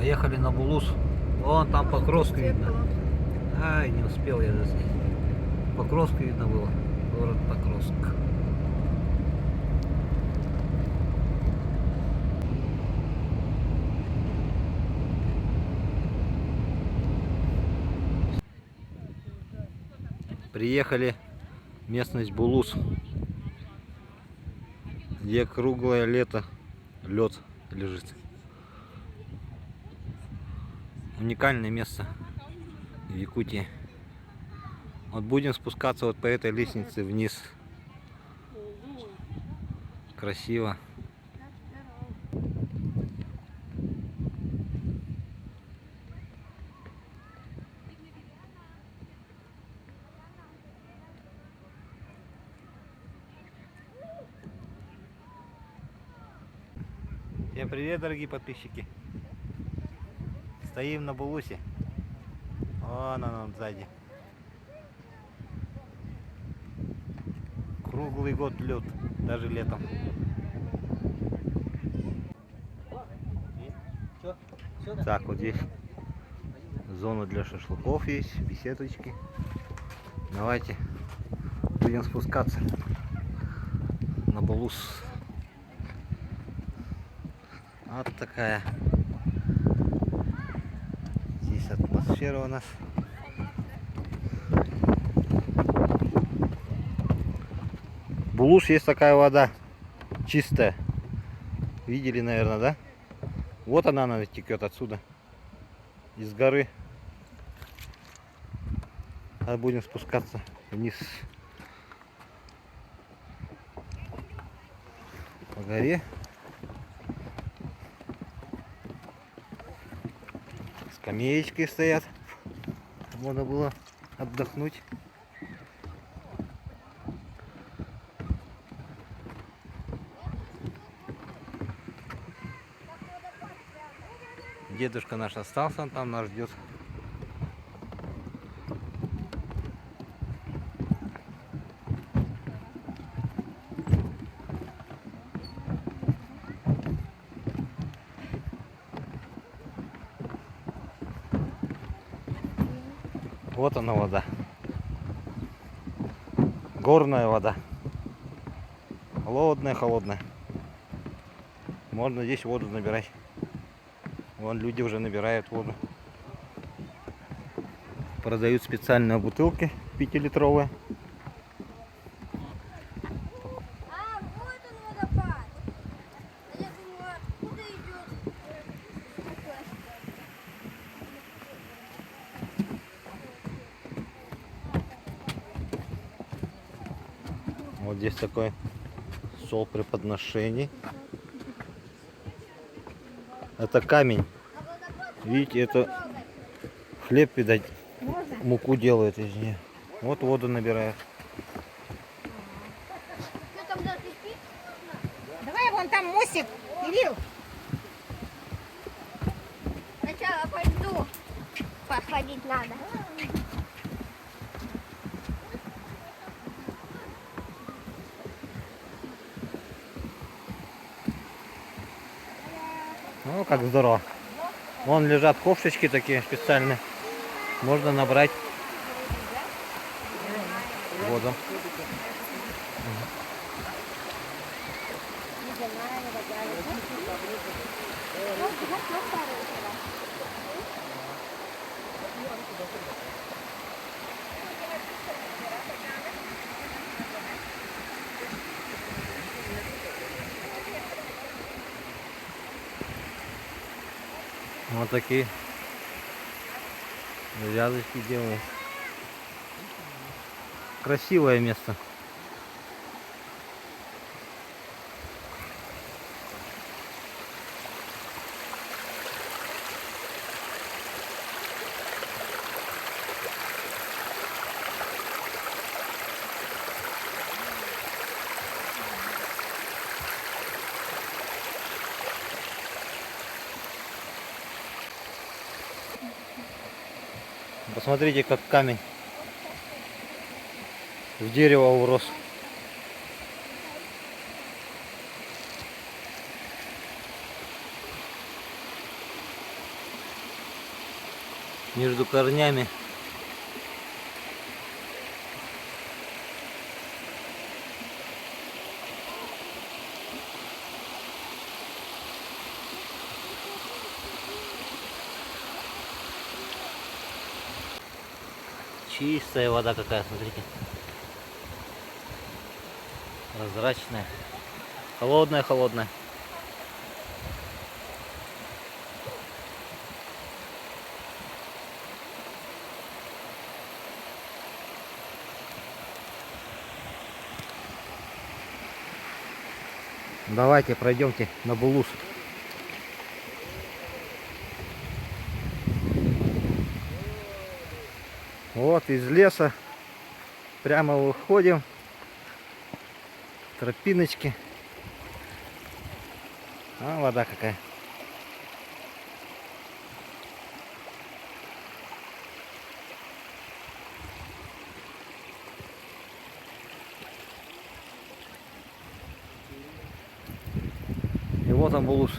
Поехали на Булус. Вон там Покровск видно. Ай, не успел я заснять. Покровск видно было. Город Покровск. Приехали в местность Булус, где круглое лето лед лежит. Уникальное место в Якутии. Вот будем спускаться вот по этой лестнице вниз. Красиво. Всем привет, дорогие подписчики. Стоим на Булусе. Вон он сзади. Круглый год лед, даже летом. Так, вот здесь зона для шашлыков есть, беседочки. Давайте будем спускаться на Булус. Вот такая здесь атмосфера у нас. Булус, есть такая вода чистая. Видели, наверное, да? Вот она текет отсюда, из горы. А будем спускаться вниз по горе. Скамеечки стоят, можно было отдохнуть. Дедушка наш остался, он там нас ждет. Вот она вода. Горная вода. Холодная, холодная. Можно здесь воду набирать. Вон люди уже набирают воду. Продают специальные бутылки 5-литровые. А, вот он водопад. Я думаю, откуда идет? Вот здесь такой стол преподношений. Это камень. Видите, это хлеб, видать, муку делают из нее. Вот воду набирают. Что там даже пить? Давай вон там мостик, Кирилл. Сначала пойду. Походить надо. Ну, как здорово. Вон лежат ковшечки такие специальные. Можно набрать воду. Вот такие завязочки делают. Красивое место. Посмотрите, как камень в дерево урос. между корнями. Чистая вода какая, смотрите. Прозрачная. Холодная, холодная. Давайте пройдемте на Булуш. Вот из леса прямо выходим. Тропиночки. А, вода какая. И вот он Булуш.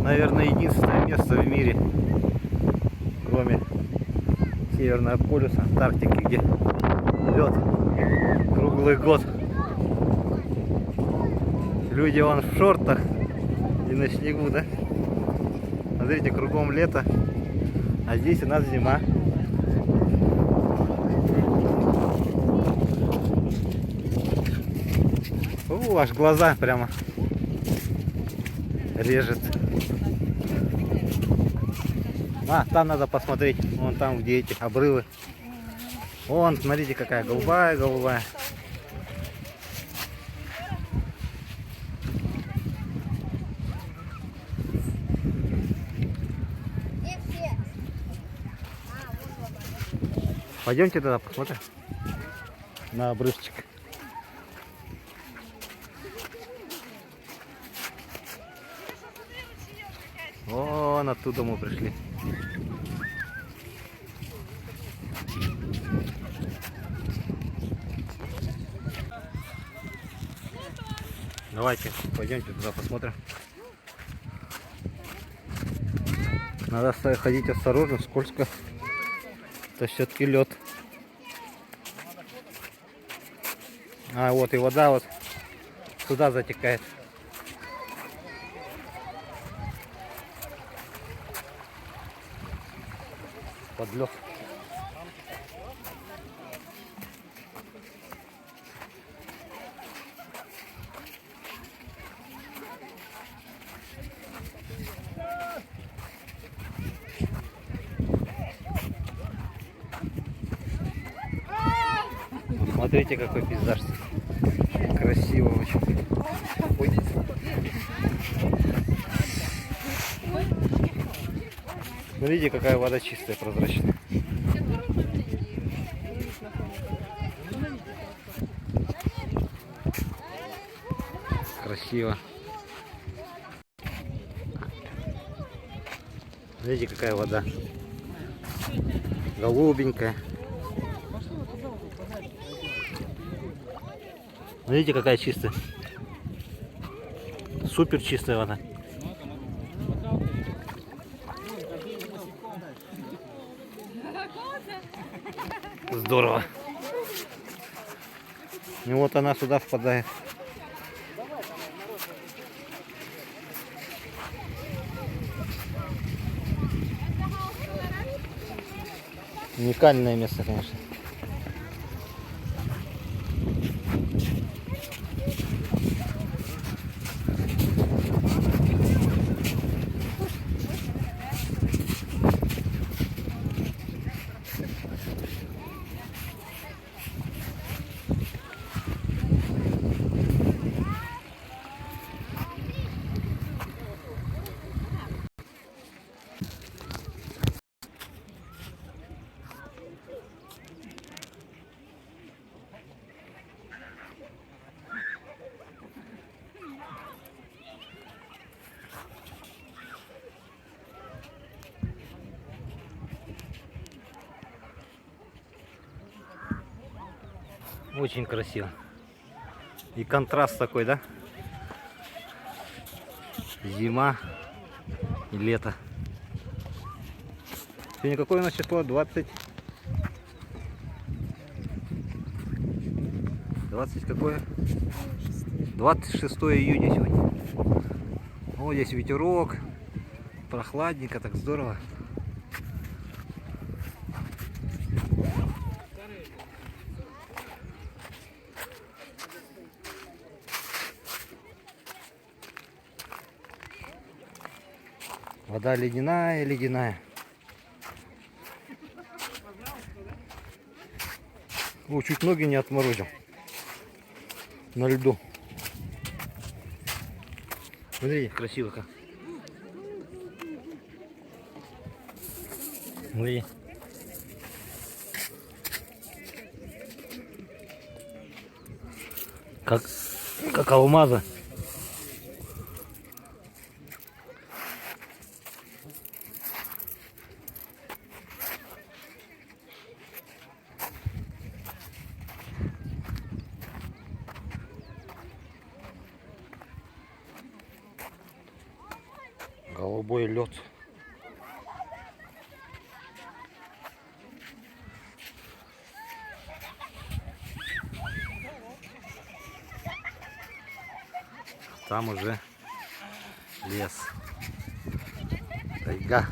Наверное, единственное место в мире, кроме Северного полюса, Антарктики, где лед круглый год. Люди вон в шортах и на снегу, да? Смотрите, кругом лето, а здесь у нас зима. Аж глаза прямо режет. А, там надо посмотреть, вон там, где эти обрывы. Вон, смотрите, какая голубая, голубая. Где все? А, вон оба. Пойдемте туда посмотрим на обрывчик. Вон оттуда мы пришли. Давайте пойдемте туда посмотрим. Надо ходить осторожно, скользко. Это все-таки лед. А вот и вода вот туда затекает. Под лед. Смотрите, какой пейзаж. Красиво очень. Ой. Смотрите, какая вода чистая, прозрачная. Красиво. Смотрите, какая вода. Голубенькая. Смотрите, какая чистая. Супер чистая вода. Здорово. И вот она сюда впадает. Уникальное место, конечно. Очень красиво. И контраст такой, да? Зима и лето. Сегодня какое у нас число? 20 какое? 26 июня сегодня. О, здесь ветерок. Прохладненько, так здорово. Вода ледяная, ледяная. О, чуть ноги не отморозил. На льду. Смотри, красиво как. Смотри. Как алмазы. Голубой лед. Там уже лес. Тайга.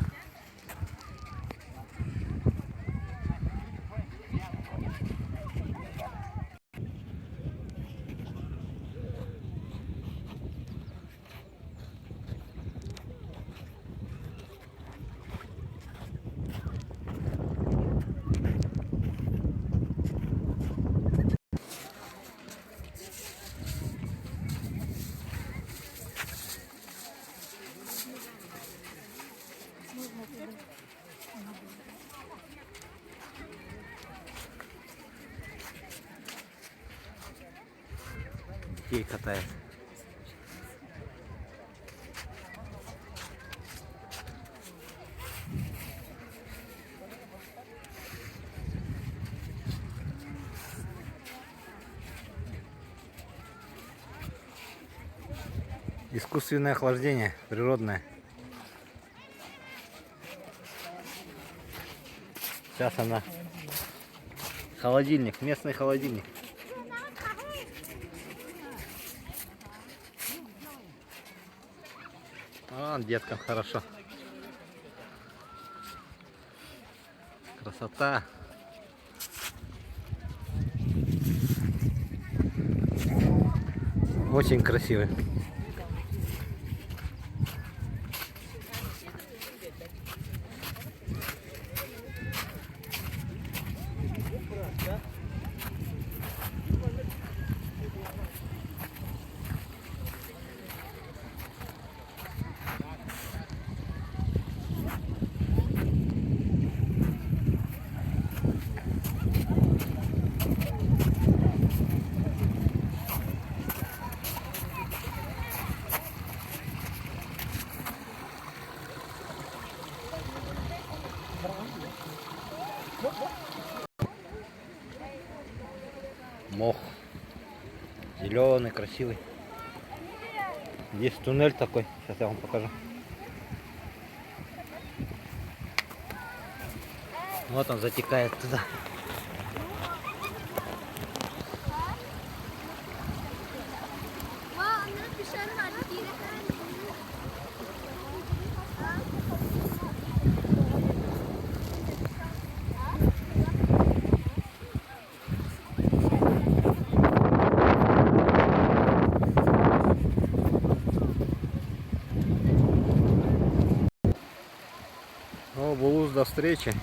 Детей катает. Искусственное охлаждение, природное. Сейчас она. Холодильник, местный холодильник. А, деткам хорошо. Красота. Очень красивый. Мох зеленый, красивый. Здесь туннель такой, сейчас я вам покажу. Вот он затекает туда. О, Булуз, до встречи.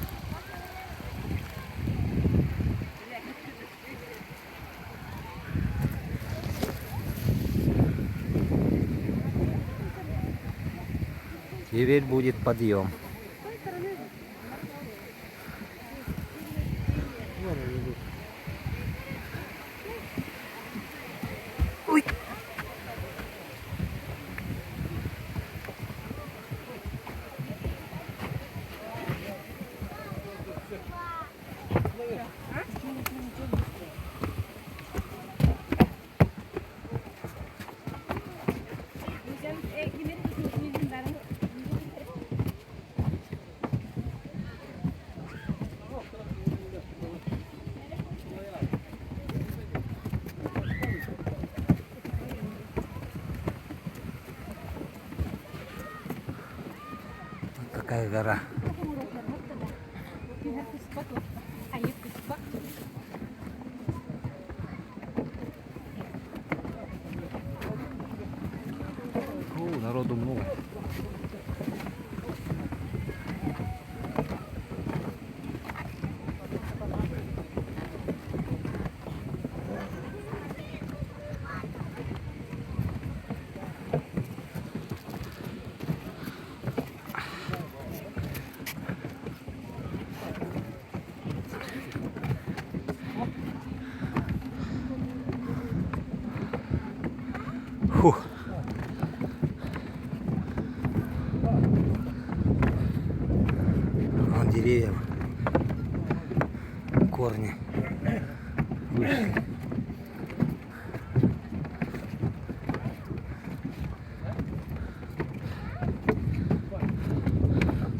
Теперь будет подъем. Ой. Какая гора. О, народу много. Фух. Вон деревья, корни вышли.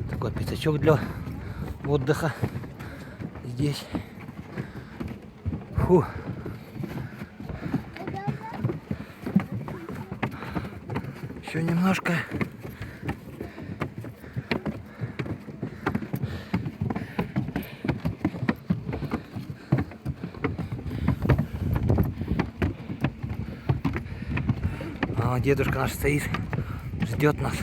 Такой пятачок для отдыха здесь. Фу. Еще немножко. А дедушка наш стоит, ждет нас.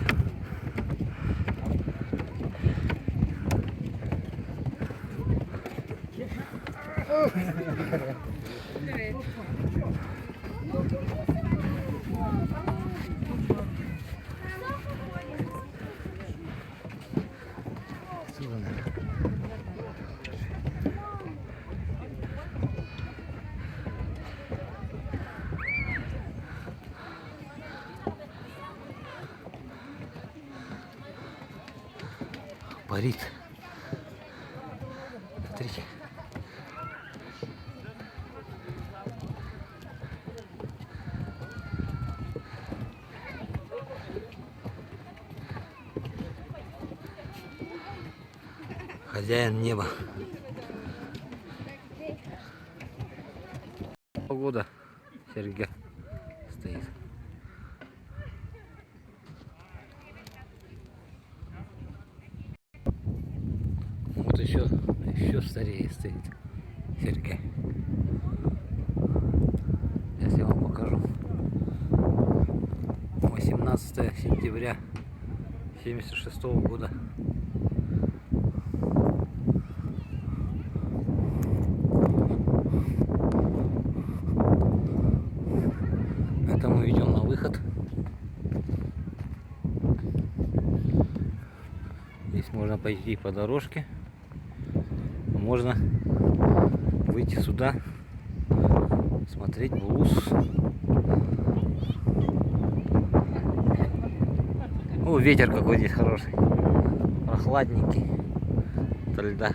Парит. Смотрите. Хозяин неба. Погода. Серега стоит. Вот еще старее стоит Серега. Сейчас я вам покажу. 18 сентября 1976 года. Это мы идем на выход. Здесь можно пойти по дорожке. Можно выйти сюда, смотреть Булус. О, ветер какой здесь хороший. Прохладненький. От льда